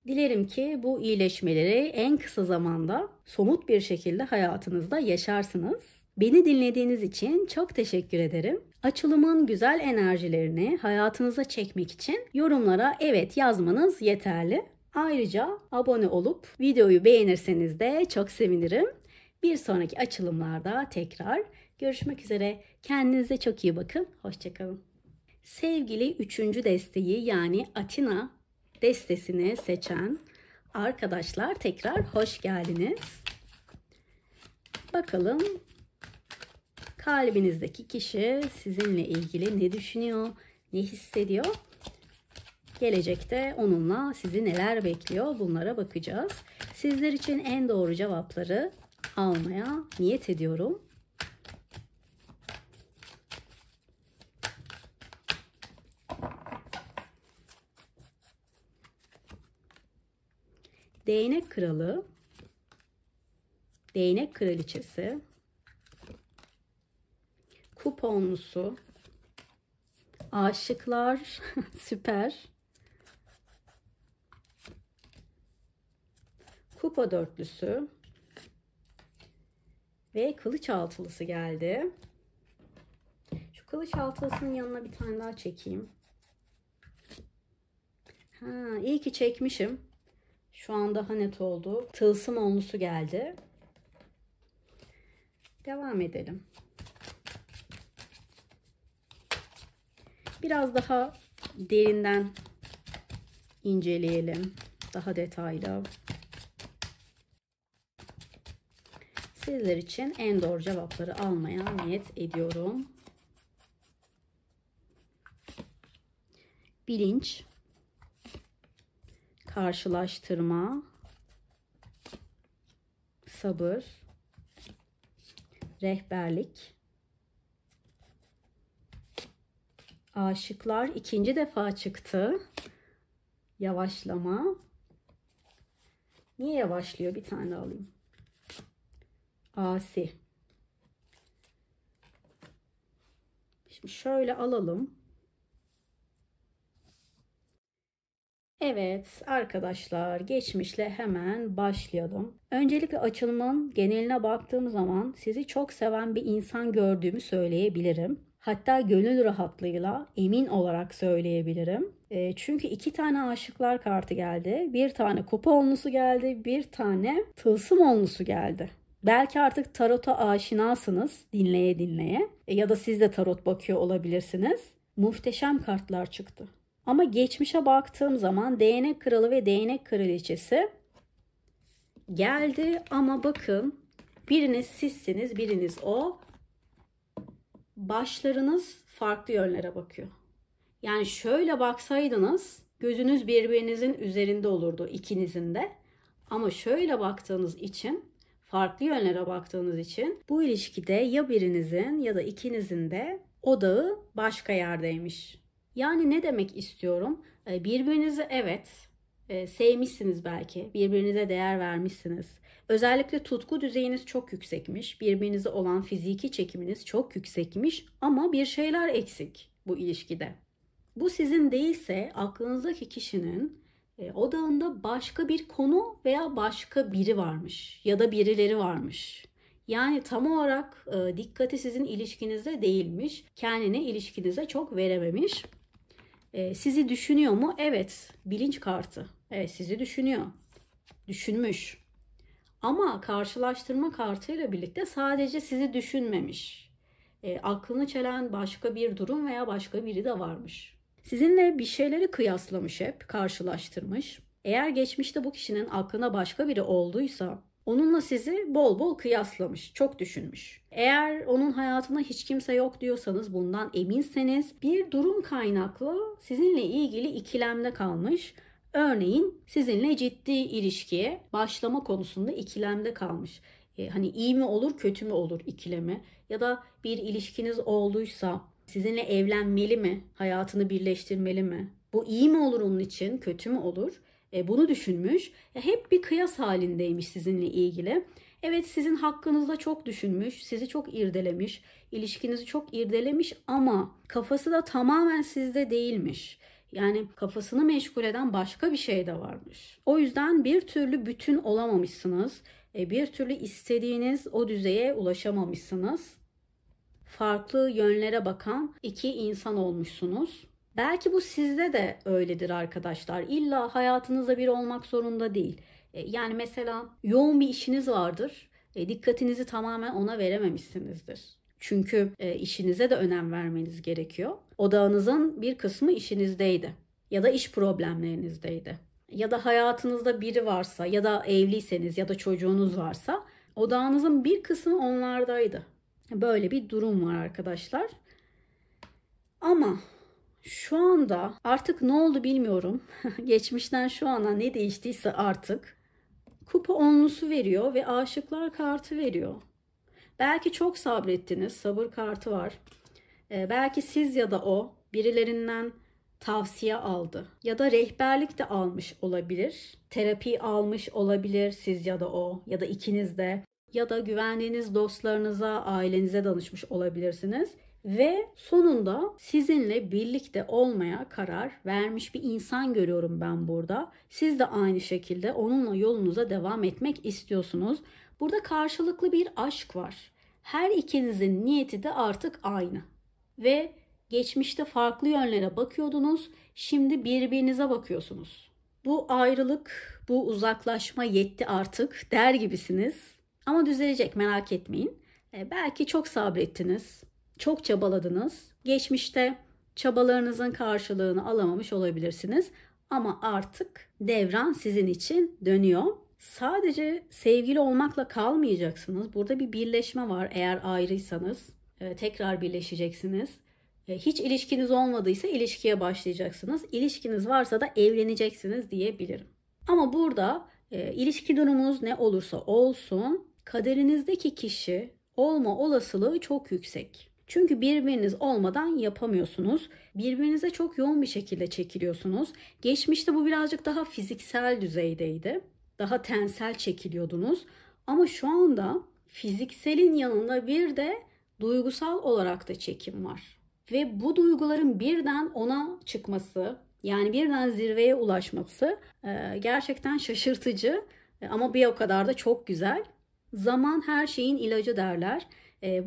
Dilerim ki bu iyileşmeleri en kısa zamanda somut bir şekilde hayatınızda yaşarsınız. Beni dinlediğiniz için çok teşekkür ederim. Açılımın güzel enerjilerini hayatınıza çekmek için yorumlara evet yazmanız yeterli. Ayrıca abone olup videoyu beğenirseniz de çok sevinirim. Bir sonraki açılımlarda tekrar görüşmek üzere. Kendinize çok iyi bakın. Hoşçakalın. Sevgili 3. desteği yani Atina destesini seçen arkadaşlar tekrar hoş geldiniz. Bakalım kalbinizdeki kişi sizinle ilgili ne düşünüyor, ne hissediyor? Gelecekte onunla sizi neler bekliyor, bunlara bakacağız. Sizler için en doğru cevapları almaya niyet ediyorum. Değnek kralı, değnek kraliçesi, kuponlusu, aşıklar, süper, kupa dörtlüsü ve kılıç altılısı geldi. Şu kılıç altılısının yanına bir tane daha çekeyim. İyi ki çekmişim. Şu an daha net oldu. Tılsım onlusu geldi. Devam edelim. Biraz daha derinden inceleyelim. Daha detaylı. Sizler için en doğru cevapları almaya niyet ediyorum. Bilinç, karşılaştırma, sabır, rehberlik, aşıklar ikinci defa çıktı. Yavaşlama. Niye yavaşlıyor? Bir tane alayım. Asi. Şimdi şöyle alalım. Evet arkadaşlar, geçmişle hemen başlayalım. Öncelikle açılımın geneline baktığım zaman sizi çok seven bir insan gördüğümü söyleyebilirim. Hatta gönül rahatlığıyla emin olarak söyleyebilirim. Çünkü 2 tane aşıklar kartı geldi. 1 tane kupa onlusu geldi. 1 tane tılsım onlusu geldi. Belki artık tarota aşinasınız dinleye dinleye. Ya da siz de tarot bakıyor olabilirsiniz. Muhteşem kartlar çıktı. Ama geçmişe baktığım zaman değnek kralı ve değnek kraliçesi geldi. Ama bakın, biriniz sizsiniz, biriniz o. Başlarınız farklı yönlere bakıyor. Yani şöyle baksaydınız gözünüz birbirinizin üzerinde olurdu, ikinizin de. Ama şöyle baktığınız için, farklı yönlere baktığınız için bu ilişkide ya birinizin ya da ikinizin de odağı başka yerdeymiş. Yani ne demek istiyorum? Birbirinizi evet sevmişsiniz belki. Birbirinize değer vermişsiniz. Özellikle tutku düzeyiniz çok yüksekmiş. Birbirinize olan fiziki çekiminiz çok yüksekmiş. Ama bir şeyler eksik bu ilişkide. Bu sizin değilse aklınızdaki kişinin odağında başka bir konu veya başka biri varmış. Ya da birileri varmış. Yani tam olarak dikkati sizin ilişkinizde değilmiş. Kendini ilişkinize çok verememiş. Sizi düşünüyor mu? Evet. Bilinç kartı. Evet, sizi düşünüyor. Düşünmüş. Ama karşılaştırma kartıyla birlikte sadece sizi düşünmemiş. Aklını çelen başka bir durum veya başka biri de varmış. Sizinle bir şeyleri kıyaslamış hep, karşılaştırmış. Eğer geçmişte bu kişinin aklına başka biri olduysa onunla sizi bol bol kıyaslamış, çok düşünmüş. Eğer onun hayatında hiç kimse yok diyorsanız, bundan eminseniz bir durum kaynaklı sizinle ilgili ikilemde kalmış. Örneğin sizinle ciddi ilişkiye başlama konusunda ikilemde kalmış. Hani iyi mi olur, kötü mü olur ikilemi, ya da bir ilişkiniz olduysa sizinle evlenmeli mi, hayatını birleştirmeli mi? Bu iyi mi olur onun için, kötü mü olur? Bunu düşünmüş. Hep bir kıyas halindeymiş sizinle ilgili. Evet, sizin hakkınızda çok düşünmüş, sizi çok irdelemiş, ilişkinizi çok irdelemiş ama kafası da tamamen sizde değilmiş. Yani kafasını meşgul eden başka bir şey de varmış. O yüzden bir türlü bütün olamamışsınız. Bir türlü istediğiniz o düzeye ulaşamamışsınız. Farklı yönlere bakan iki insan olmuşsunuz. Belki bu sizde de öyledir arkadaşlar. İlla hayatınızda biri olmak zorunda değil. Yani mesela yoğun bir işiniz vardır. Dikkatinizi tamamen ona verememişsinizdir. Çünkü işinize de önem vermeniz gerekiyor. Odağınızın bir kısmı işinizdeydi. Ya da iş problemlerinizdeydi. Ya da hayatınızda biri varsa, ya da evliyseniz, ya da çocuğunuz varsa odağınızın bir kısmı onlardaydı. Böyle bir durum var arkadaşlar. Ama şu anda artık ne oldu bilmiyorum. Geçmişten şu ana ne değiştiyse artık kupa onlusu veriyor ve aşıklar kartı veriyor. Belki çok sabrettiniz. Sabır kartı var. Belki siz ya da o birilerinden tavsiye aldı. Ya da rehberlik de almış olabilir. Terapi almış olabilir siz ya da o. Ya da ikiniz de. Ya da güvendiğiniz dostlarınıza, ailenize danışmış olabilirsiniz. Ve sonunda sizinle birlikte olmaya karar vermiş bir insan görüyorum ben burada. Siz de aynı şekilde onunla yolunuza devam etmek istiyorsunuz. Burada karşılıklı bir aşk var. Her ikinizin niyeti de artık aynı. Ve geçmişte farklı yönlere bakıyordunuz, şimdi birbirinize bakıyorsunuz. Bu ayrılık, bu uzaklaşma yetti artık der gibisiniz. Ama düzelecek, merak etmeyin. Belki çok sabrettiniz, çok çabaladınız. Geçmişte çabalarınızın karşılığını alamamış olabilirsiniz. Ama artık devran sizin için dönüyor. Sadece sevgili olmakla kalmayacaksınız. Burada bir birleşme var. Eğer ayrıysanız tekrar birleşeceksiniz. Hiç ilişkiniz olmadıysa ilişkiye başlayacaksınız. İlişkiniz varsa da evleneceksiniz diyebilirim. Ama burada ilişki durumunuz ne olursa olsun kaderinizdeki kişi olma olasılığı çok yüksek. Çünkü birbiriniz olmadan yapamıyorsunuz. Birbirinize çok yoğun bir şekilde çekiliyorsunuz. Geçmişte bu birazcık daha fiziksel düzeydeydi. Daha tensel çekiliyordunuz. Ama şu anda fizikselin yanında bir de duygusal olarak da çekim var. Ve bu duyguların birden ona çıkması, yani birden zirveye ulaşması gerçekten şaşırtıcı ama bir o kadar da çok güzel. Zaman her şeyin ilacı derler.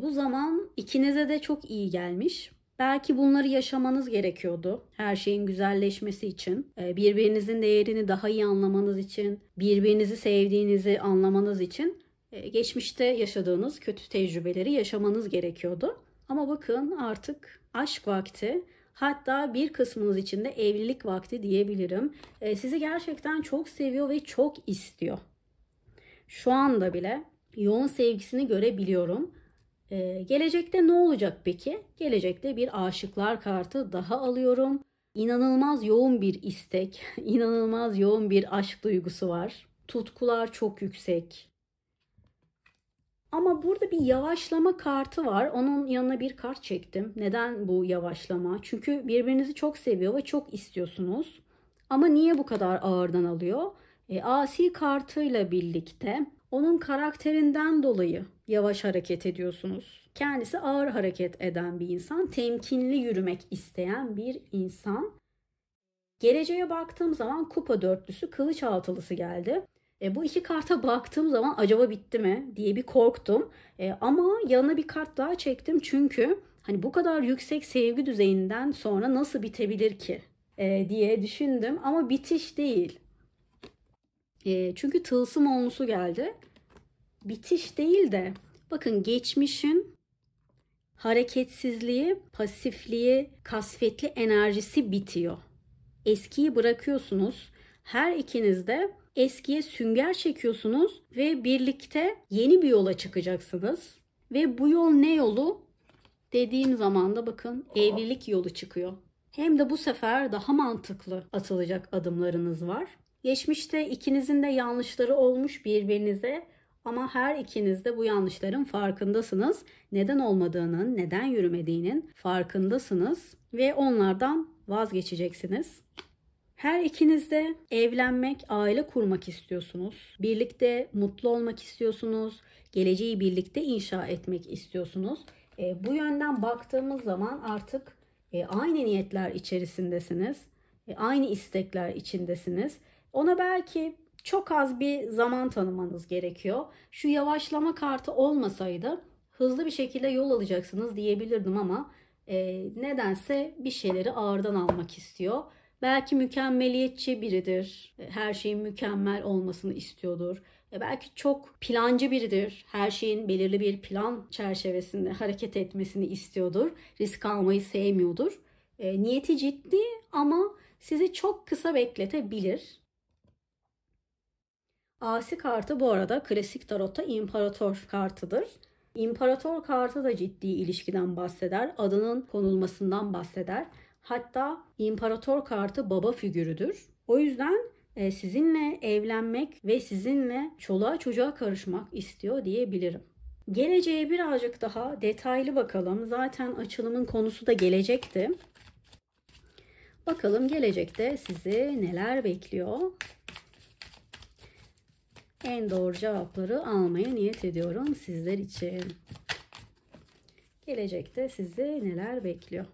Bu zaman ikinize de çok iyi gelmiş. Belki bunları yaşamanız gerekiyordu her şeyin güzelleşmesi için. Birbirinizin değerini daha iyi anlamanız için, birbirinizi sevdiğinizi anlamanız için geçmişte yaşadığınız kötü tecrübeleri yaşamanız gerekiyordu. Ama bakın artık aşk vakti, hatta bir kısmınız için de evlilik vakti diyebilirim. Sizi gerçekten çok seviyor ve çok istiyor. Şu anda bile yoğun sevgisini görebiliyorum. Gelecekte ne olacak peki? Gelecekte bir aşıklar kartı daha alıyorum. İnanılmaz yoğun bir istek, inanılmaz yoğun bir aşk duygusu var. Tutkular çok yüksek. Ama burada bir yavaşlama kartı var. Onun yanına bir kart çektim. Neden bu yavaşlama? Çünkü birbirinizi çok seviyor ve çok istiyorsunuz. Ama niye bu kadar ağırdan alıyor? Asi kartıyla birlikte onun karakterinden dolayı yavaş hareket ediyorsunuz. Kendisi ağır hareket eden bir insan, temkinli yürümek isteyen bir insan. Geleceğe baktığım zaman kupa dörtlüsü, kılıç altılısı geldi. Bu iki karta baktığım zaman acaba bitti mi diye bir korktum. Ama yanına bir kart daha çektim çünkü hani bu kadar yüksek sevgi düzeyinden sonra nasıl bitebilir ki diye düşündüm. Ama bitiş değil. Çünkü tılsım onlusu geldi. Bitiş değil de bakın geçmişin hareketsizliği, pasifliği, kasvetli enerjisi bitiyor. Eskiyi bırakıyorsunuz. Her ikiniz de eskiye sünger çekiyorsunuz ve birlikte yeni bir yola çıkacaksınız. Ve bu yol ne yolu? Dediğim zaman da bakın evlilik yolu çıkıyor. Hem de bu sefer daha mantıklı atılacak adımlarınız var. Geçmişte ikinizin de yanlışları olmuş birbirinize ama her ikiniz de bu yanlışların farkındasınız. Neden olmadığının, neden yürümediğinin farkındasınız ve onlardan vazgeçeceksiniz. Her ikiniz de evlenmek, aile kurmak istiyorsunuz. Birlikte mutlu olmak istiyorsunuz. Geleceği birlikte inşa etmek istiyorsunuz. Bu yönden baktığımız zaman artık aynı niyetler içerisindesiniz. Aynı istekler içindesiniz. Ona belki çok az bir zaman tanımanız gerekiyor. Şu yavaşlama kartı olmasaydı hızlı bir şekilde yol alacaksınız diyebilirdim ama nedense bir şeyleri ağırdan almak istiyor. Belki mükemmeliyetçi biridir. Her şeyin mükemmel olmasını istiyordur. Belki çok plancı biridir. Her şeyin belirli bir plan çerçevesinde hareket etmesini istiyordur. Risk almayı sevmiyordur. Niyeti ciddi ama sizi çok kısa bekletebilir. Asi kartı bu arada klasik tarotta imparator kartıdır. İmparator kartı da ciddi ilişkiden bahseder. Adının konulmasından bahseder. Hatta imparator kartı baba figürüdür. O yüzden sizinle evlenmek ve sizinle çoluğa çocuğa karışmak istiyor diyebilirim. Geleceğe birazcık daha detaylı bakalım. Zaten açılımın konusu da gelecekti. Bakalım gelecekte sizi neler bekliyor? En doğru cevapları almaya niyet ediyorum sizler için. Gelecekte sizi neler bekliyor?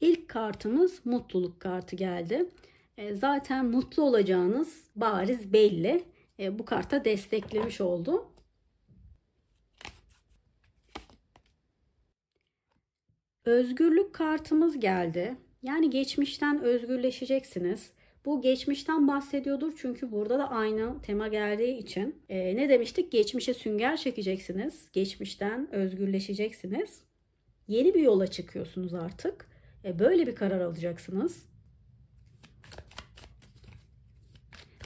İlk kartımız mutluluk kartı geldi. Zaten mutlu olacağınız bariz belli. Bu karta desteklemiş oldu. Özgürlük kartımız geldi. Yani geçmişten özgürleşeceksiniz. Bu geçmişten bahsediyordur çünkü burada da aynı tema geldiği için. Ne demiştik? Geçmişe sünger çekeceksiniz. Geçmişten özgürleşeceksiniz. Yeni bir yola çıkıyorsunuz artık. Böyle bir karar alacaksınız.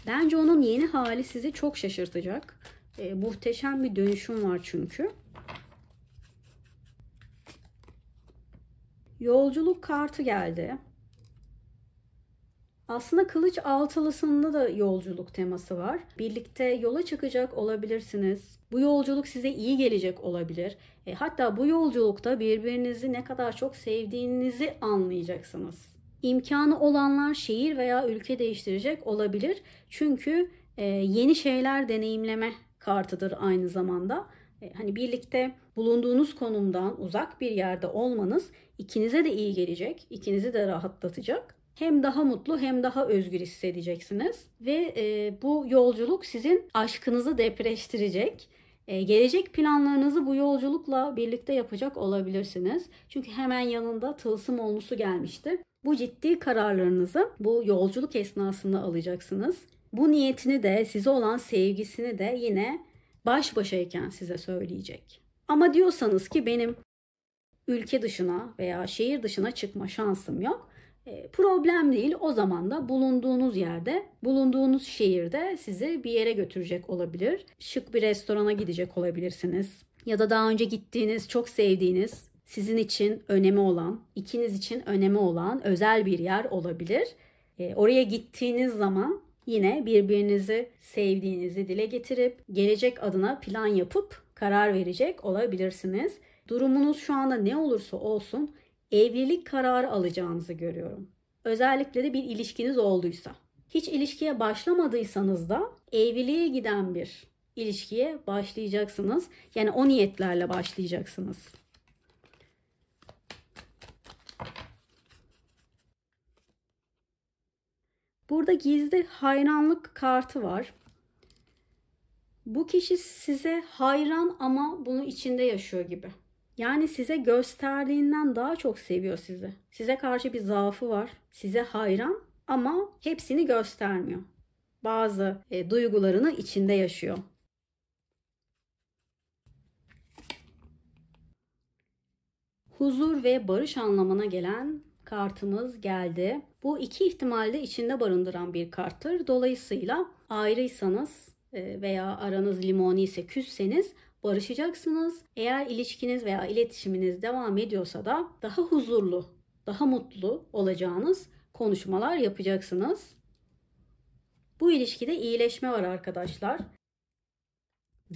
Bence onun yeni hali sizi çok şaşırtacak. Muhteşem bir dönüşüm var çünkü. Yolculuk kartı geldi. Aslında kılıç altılısında da yolculuk teması var. Birlikte yola çıkacak olabilirsiniz. Bu yolculuk size iyi gelecek olabilir. Hatta bu yolculukta birbirinizi ne kadar çok sevdiğinizi anlayacaksınız. İmkanı olanlar şehir veya ülke değiştirecek olabilir. Çünkü yeni şeyler deneyimleme kartıdır aynı zamanda. Hani birlikte bulunduğunuz konumdan uzak bir yerde olmanız ikinize de iyi gelecek, ikinizi de rahatlatacak. Hem daha mutlu hem daha özgür hissedeceksiniz. Ve bu yolculuk sizin aşkınızı depreştirecek. Gelecek planlarınızı bu yolculukla birlikte yapacak olabilirsiniz. Çünkü hemen yanında tılsım onlusu gelmişti. Bu ciddi kararlarınızı bu yolculuk esnasında alacaksınız. Bu niyetini de, size olan sevgisini de yine baş başayken size söyleyecek. Ama diyorsanız ki benim ülke dışına veya şehir dışına çıkma şansım yok. Problem değil. O zaman da bulunduğunuz yerde, bulunduğunuz şehirde sizi bir yere götürecek olabilir. Şık bir restorana gidecek olabilirsiniz. Ya da daha önce gittiğiniz, çok sevdiğiniz, sizin için önemi olan, ikiniz için önemi olan özel bir yer olabilir. Oraya gittiğiniz zaman yine birbirinizi sevdiğinizi dile getirip gelecek adına plan yapıp karar verecek olabilirsiniz. Durumunuz şu anda ne olursa olsun evlilik kararı alacağınızı görüyorum. Özellikle de bir ilişkiniz olduysa. Hiç ilişkiye başlamadıysanız da evliliğe giden bir ilişkiye başlayacaksınız. Yani o niyetlerle başlayacaksınız. Burada gizli hayranlık kartı var. Bu kişi size hayran ama bunu içinde yaşıyor gibi. Yani size gösterdiğinden daha çok seviyor sizi. Size karşı bir zaafı var. Size hayran ama hepsini göstermiyor. Bazı duygularını içinde yaşıyor. Huzur ve barış anlamına gelen kartımız geldi. Bu iki ihtimali de içinde barındıran bir karttır. Dolayısıyla ayrıysanız veya aranız limoni ise, küsseniz barışacaksınız. Eğer ilişkiniz veya iletişiminiz devam ediyorsa da daha huzurlu, daha mutlu olacağınız konuşmalar yapacaksınız. Bu ilişkide iyileşme var arkadaşlar.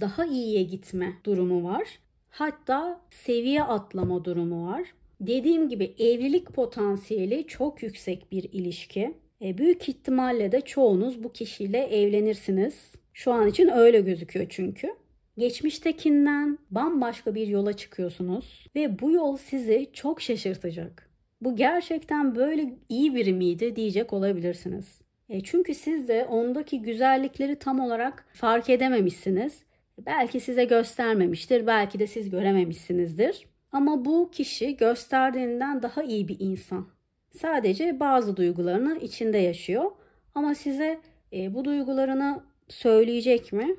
Daha iyiye gitme durumu var. Hatta seviye atlama durumu var. Dediğim gibi evlilik potansiyeli çok yüksek bir ilişki. Büyük ihtimalle de çoğunuz bu kişiyle evlenirsiniz. Şu an için öyle gözüküyor çünkü. Geçmiştekinden bambaşka bir yola çıkıyorsunuz ve bu yol sizi çok şaşırtacak. Bu gerçekten böyle iyi biri miydi diyecek olabilirsiniz. Çünkü siz de ondaki güzellikleri tam olarak fark edememişsiniz. Belki size göstermemiştir, belki de siz görememişsinizdir. Ama bu kişi gösterdiğinden daha iyi bir insan. Sadece bazı duygularını içinde yaşıyor. Ama size bu duygularını söyleyecek mi?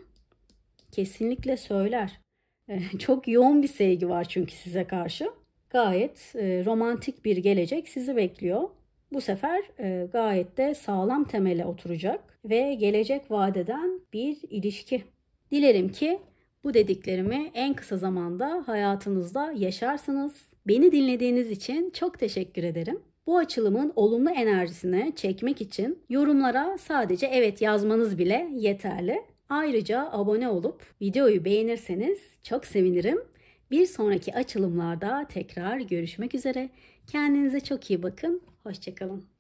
Kesinlikle söyler. Çok yoğun bir sevgi var çünkü size karşı. Gayet romantik bir gelecek sizi bekliyor. Bu sefer gayet de sağlam temele oturacak ve gelecek vadeden bir ilişki. Dilerim ki bu dediklerimi en kısa zamanda hayatınızda yaşarsınız. Beni dinlediğiniz için çok teşekkür ederim. Bu açılımın olumlu enerjisini çekmek için yorumlara sadece evet yazmanız bile yeterli. Ayrıca abone olup videoyu beğenirseniz çok sevinirim. Bir sonraki açılımlarda tekrar görüşmek üzere. Kendinize çok iyi bakın. Hoşça kalın.